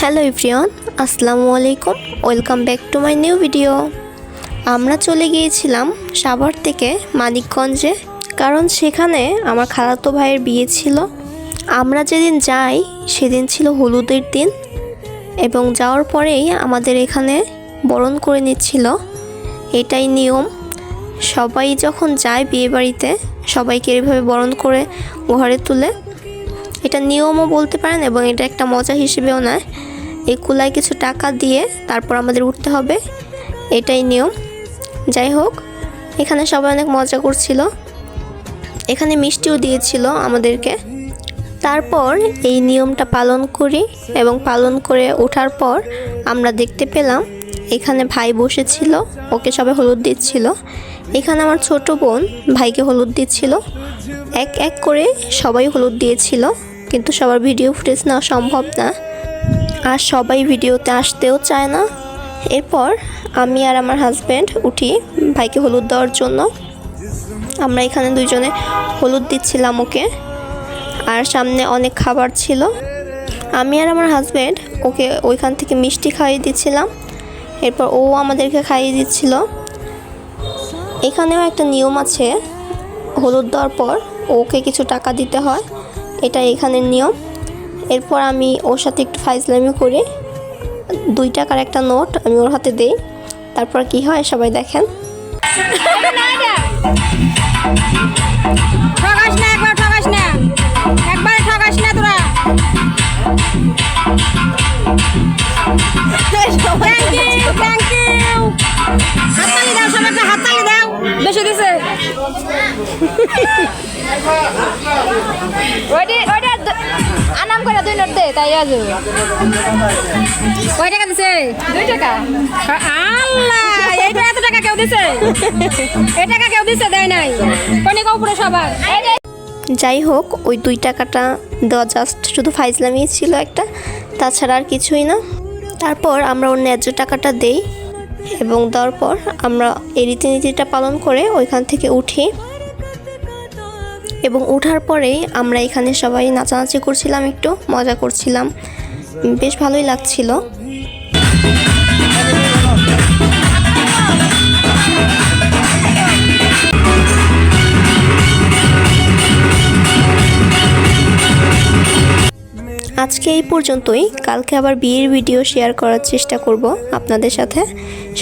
Hello everyone, আসসালামু আলাইকুম। Welcome back to my new video. আমরা চলে গিয়েছিলাম সাভার থেকে মানিকগঞ্জে, কারণ সেখানে আমার খালাতো ভাইয়ের বিয়ে ছিল। আমরা যেদিন যাই সেদিন ছিল হলুদের দিন, এবং যাওয়ার পরেই আমাদের এখানে বরণ করে নিচ্ছিল। এটাই নিয়ম। সবাই যখন যায় বিয়ে বাড়িতে সবাইকে এভাবে বরণ করে ঘরে তুলে। এটা নিয়মও বলতে পারেন, এবং এটা একটা মজা হিসেবেও নেয়। এই কুলায় কিছু টাকা দিয়ে তারপর আমাদের উঠতে হবে, এটাই নিয়ম। যাই হোক, এখানে সবাই অনেক মজা করছিল, এখানে মিষ্টিও দিয়েছিল আমাদেরকে। তারপর এই নিয়মটা পালন করি, এবং পালন করে ওঠার পর আমরা দেখতে পেলাম এখানে ভাই বসেছিল, ওকে সবাই হলুদ দিচ্ছিল। এখানে আমার ছোট বোন ভাইকে হলুদ দিচ্ছিল। এক এক করে সবাই হলুদ দিয়েছিল, কিন্তু সবার ভিডিও ফুটেজ নেওয়া সম্ভব না, আর সবাই ভিডিওতে আসতেও চায় না। এরপর আমি আর আমার হাজব্যান্ড উঠি ভাইকে হলুদ দেওয়ার জন্য। আমরা এখানে দুইজনে হলুদ দিচ্ছিলাম ওকে, আর সামনে অনেক খাবার ছিল। আমি আর আমার হাজব্যান্ড ওকে ওইখান থেকে মিষ্টি খাইয়ে দিচ্ছিলাম, এরপর ও আমাদেরকে খাইয়ে দিচ্ছিল। এখানেও একটা নিয়ম আছে, হলুদ দেওয়ার পর ওকে কিছু টাকা দিতে হয়, এটা এখানের নিয়ম। এরপর আমি ওর সাথে একটু ফাইজলামি করি, 2 টাকার একটা নোট আমি ওর হাতে দেই। তারপর কি হয় সবাই দেখেন। আনাম করে 2 নোট দে, তাই আজ কয় টাকা দিছে? 2 টাকা। আল্লাহ, এইটা এত টাকা কেউ দিছে? এই টাকা কেউ দিছে? দেয় নাই। কোনে উপরে সবার। যাই হোক, ওই 2 টাকাটা দেওয়া জাস্ট শুধু ফাইজলামি ছিল একটা, তাছাড়া আর কিছুই না। তারপর আমরা ওর ন্যায্য টাকাটা দেই, এবং দেওয়ার পর আমরা এই রীতিনীতিটা পালন করে ওইখান থেকে উঠি। এবং ওঠার পরেই আমরা এখানে সবাই নাচানাচি করছিলাম, একটু মজা করছিলাম, বেশ ভালোই লাগছিল। আজকে এই পর্যন্তই। কালকে আবার বিয়ের ভিডিও শেয়ার করার চেষ্টা করব আপনাদের সাথে।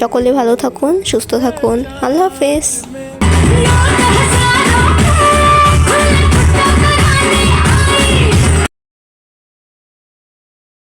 সকলে ভালো থাকুন, সুস্থ থাকুন। আল্লাহ হাফেজ।